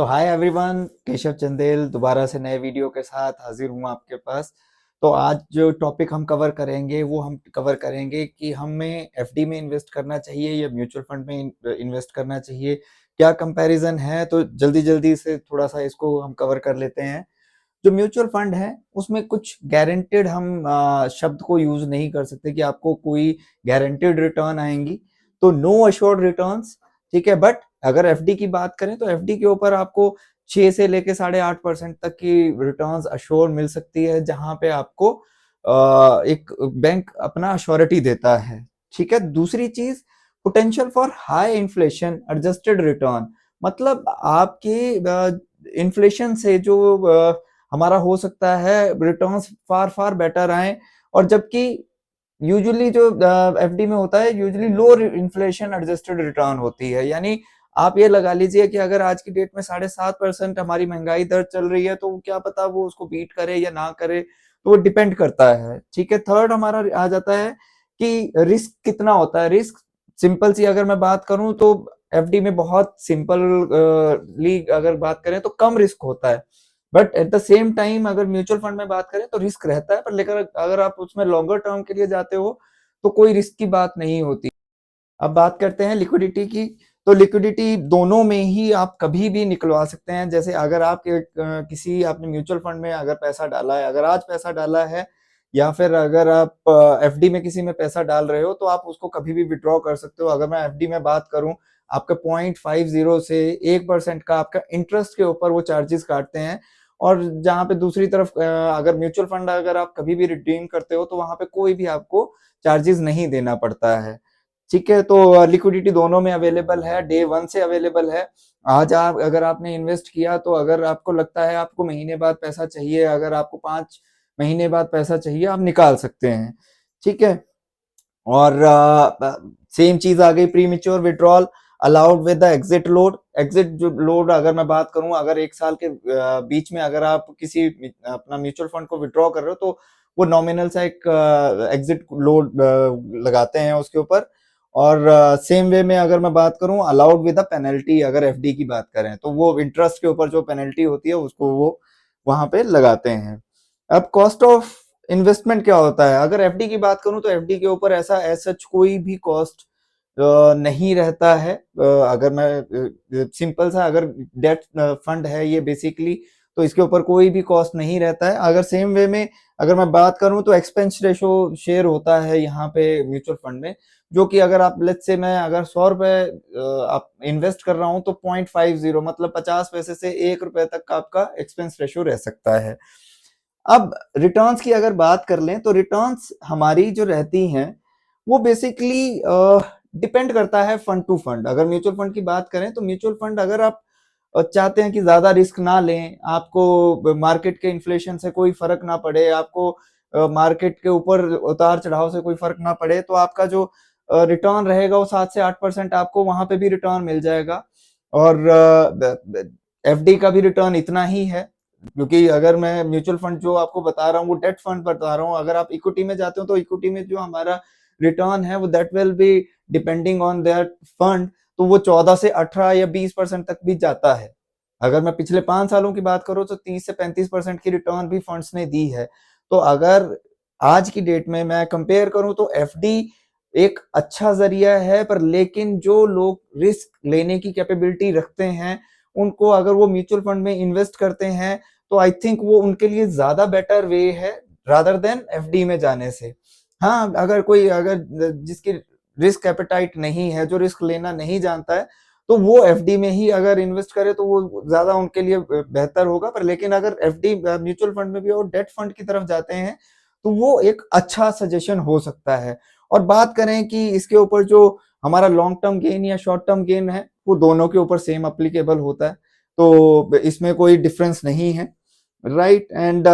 तो hi everyone, Keshav Chandel दोबारा से नए वीडियो के साथ हाजिर हूँ आपके पास। तो आज जो टॉपिक हम कवर करेंगे वो हम कवर करेंगे कि हमें एफडी में इन्वेस्ट करना चाहिए या म्यूचुअल फंड में इन्वेस्ट करना चाहिए, क्या कंपैरिजन है। तो जल्दी जल्दी से थोड़ा सा इसको हम कवर कर लेते हैं। जो म्यूचुअल फंड है उसमें कुछ गारंटेड हम शब्द को यूज नहीं कर सकते कि आपको कोई गारंटेड रिटर्न आएंगी, तो नो अश्योर्ड रिटर्न्स। ठीक है, बट अगर एफडी की बात करें तो एफडी के ऊपर आपको 6 से लेके 8.5% तक की रिटर्न्स अश्योर मिल सकती है, जहां पे आपको एक बैंक अपना अश्योरिटी देता है। ठीक है, दूसरी चीज, potential for high inflation adjusted return, मतलब आपके इन्फ्लेशन से जो हमारा हो सकता है रिटर्न्स फार फार बेटर आए। और जबकि यूजुअली जो एफडी में होता है यूजुअली लो इन्फ्लेशन एडजस्टेड रिटर्न होती है, यानी आप ये लगा लीजिए कि अगर आज की डेट में 7.5% हमारी महंगाई दर चल रही है तो क्या पता वो उसको बीट करे या ना करे, तो वो डिपेंड करता है। ठीक है, थर्ड हमारा आ जाता है कि रिस्क कितना होता है। रिस्क सिंपल सी अगर मैं बात करूं तो एफडी में बहुत सिंपल ली अगर बात करें तो कम रिस्क होता है, but at the same time अगर म्यूचुअल फंड में बात करें तो रिस्क रहता है, पर लेकर अगर आप उसमें लॉन्गर टर्म के लिए जाते हो तो कोई रिस्क की बात नहीं होती। अब बात करते हैं लिक्विडिटी की। तो लिक्विडिटी दोनों में ही आप कभी भी निकलवा सकते हैं। जैसे अगर आप किसी आपने म्यूचुअल फंड में अगर पैसा डाला है, अगर आज पैसा डाला है, या फिर अगर आप एफडी में किसी में पैसा डाल रहे हो तो आप उसको कभी भी विड्रॉ कर सकते हो। अगर मैं एफडी में बात करूं, आपका 0.50 से 1% का आपका इंटरेस्ट के ऊपर वो चार्जेस काटते हैं। और जहां पे दूसरी तरफ अगर म्यूचुअल फंड अगर आप कभी भी रिडीम करते हो तो वहां पे कोई भी आपको चार्जेस नहीं देना पड़ता है। ठीक है, तो लिक्विडिटी दोनों में अवेलेबल है, डे वन से अवेलेबल है। आज आप अगर आपने इन्वेस्ट किया तो अगर आपको लगता है आपको महीने बाद पैसा चाहिए, अगर आपको 5 महीने बाद पैसा चाहिए, आप निकाल सकते हैं। ठीक है, और सेम चीज आ गई, pre mature withdrawal allowed with the exit load. Exit जो लोड अगर मैं बात करूं, अगर 1 साल के बीच में अगर आप किसी अपना म्यूचुअल फंड को विड्रॉ कर रहे हो तो वो नॉमिनल सा एक एग्जिट लोड लगाते हैं उसके ऊपर। और सेम वे में अगर मैं बात करूं अलाउड विद अ पेनल्टी, अगर एफडी की बात करें तो वो इंटरेस्ट के ऊपर जो पेनल्टी होती है उसको वो वहां पे लगाते हैं। अब कॉस्ट ऑफ इन्वेस्टमेंट क्या होता है, अगर एफडी की बात करूं तो एफडी के ऊपर ऐसा सच कोई भी कॉस्ट नहीं रहता है। अगर मैं सिंपल सा अगर डेट फंड है ये बेसिकली, तो इसके ऊपर कोई भी कॉस्ट नहीं रहता है। अगर सेम वे में अगर मैं बात करूं तो एक्सपेंस रेशो शेयर होता है यहाँ पे म्यूचुअल फंड में, जो कि अगर आप लेट्स से मैं अगर 100 रुपए आप इन्वेस्ट कर रहा हूं तो 0.50 मतलब 50 पैसे से 1 रुपए तक का आपका एक्सपेंस रेशो रह सकता है। अब रिटर्न्स की अगर बात कर लें तो रिटर्न्स हमारी जो रहती हैं वो बेसिकली डिपेंड करता है फंड टू फंड। अगर म्यूचुअल फंड की बात करें तो म्यूचुअल फंड अगर आप चाहते हैं कि ज्यादा रिस्क ना लें, आपको मार्केट के इन्फ्लेशन से कोई फर्क ना पड़े, आपको मार्केट के ऊपर उतार चढ़ाव से कोई फर्क ना पड़े, तो आपका जो रिटर्न रहेगा वो 7 से 8% आपको वहां पे भी रिटर्न मिल जाएगा। और एफडी का भी रिटर्न इतना ही है, क्योंकि अगर मैं म्यूचुअल फंड जो आपको बता रहा हूँ वो डेट फंड बता रहा हूँ। अगर आप इक्विटी में जाते हो तो इक्विटी में जो हमारा रिटर्न है वो that will be depending on that fund, तो वो 14 से 18 या 20% तक भी जाता है। अगर मैं पिछले 5 सालों की बात करूं तो 30 से 35% की रिटर्न भी फंड्स ने दी है। तो अगर आज की डेट में मैं कंपेयर करूं तो एफडी एक अच्छा जरिया है, पर लेकिन जो लोग रिस्क लेने की कैपेबिलिटी रखते हैं उनको अगर वो म्यूचुअल फंड में इन्वेस्ट करते हैं तो आई थिंक वो उनके लिए ज्यादा बेटर वे है रादर देन एफडी में जाने से। हाँ, अगर कोई अगर जिसकी रिस्क एपेटाइट नहीं है, जो रिस्क लेना नहीं जानता है, तो वो एफडी में ही अगर इन्वेस्ट करे तो वो ज्यादा उनके लिए बेहतर होगा। पर लेकिन अगर एफडी म्यूचुअल फंड में भी और डेट फंड की तरफ जाते हैं तो वो एक अच्छा सजेशन हो सकता है। और बात करें कि इसके ऊपर जो हमारा लॉन्ग टर्म गेन या शॉर्ट टर्म गेन है वो दोनों के ऊपर सेम अप्लीकेबल होता है, तो इसमें कोई डिफरेंस नहीं है। राइट, एंड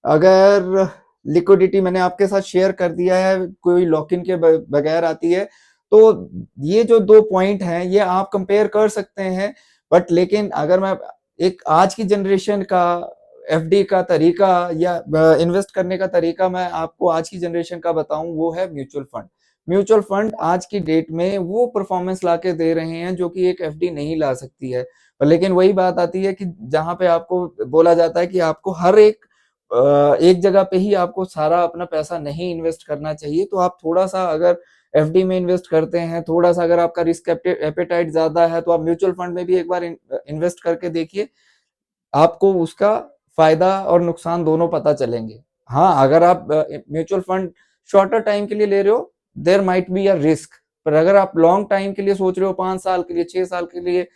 अगर लिक्विडिटी मैंने आपके साथ शेयर कर दिया है, कोई लॉक इन के बगैर आती है, तो ये जो 2 पॉइंट हैं ये आप कंपेयर कर सकते हैं। बट लेकिन अगर मैं एक आज की जनरेशन का एफडी का तरीका या इन्वेस्ट करने का तरीका मैं आपको आज की जनरेशन का बताऊं, वो है म्यूचुअल फंड। म्यूचुअल फंड आज की डेट में वो परफॉर्मेंस ला के दे रहे हैं जो कि एक एफडी नहीं ला सकती है। लेकिन वही बात आती है कि जहां पे आपको बोला जाता है कि आपको हर एक जगह पे ही आपको सारा अपना पैसा नहीं इन्वेस्ट करना चाहिए, तो आप थोड़ा सा अगर एफडी में इन्वेस्ट करते हैं, थोड़ा सा अगर आपका रिस्क एपेटाइट ज्यादा है, तो आप म्यूचुअल फंड में भी एक बार इन्वेस्ट करके देखिए, आपको उसका फायदा और नुकसान दोनों पता चलेंगे। हाँ, अगर आप म्यूचुअल फंड शॉर्टर टाइम के लिए ले रहे हो, there might be a risk, पर अगर आप लॉन्ग टाइम के लिए सोच रहे हो, 5 साल के लिए, 6 साल के लिए,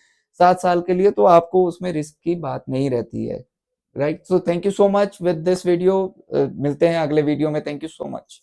7 साल के लिए, तो आपको उसमें रिस्क की बात नहीं रहती है। Right, so thank you so much with this video. मिलते हैं अगले वीडियो में। Thank you so much.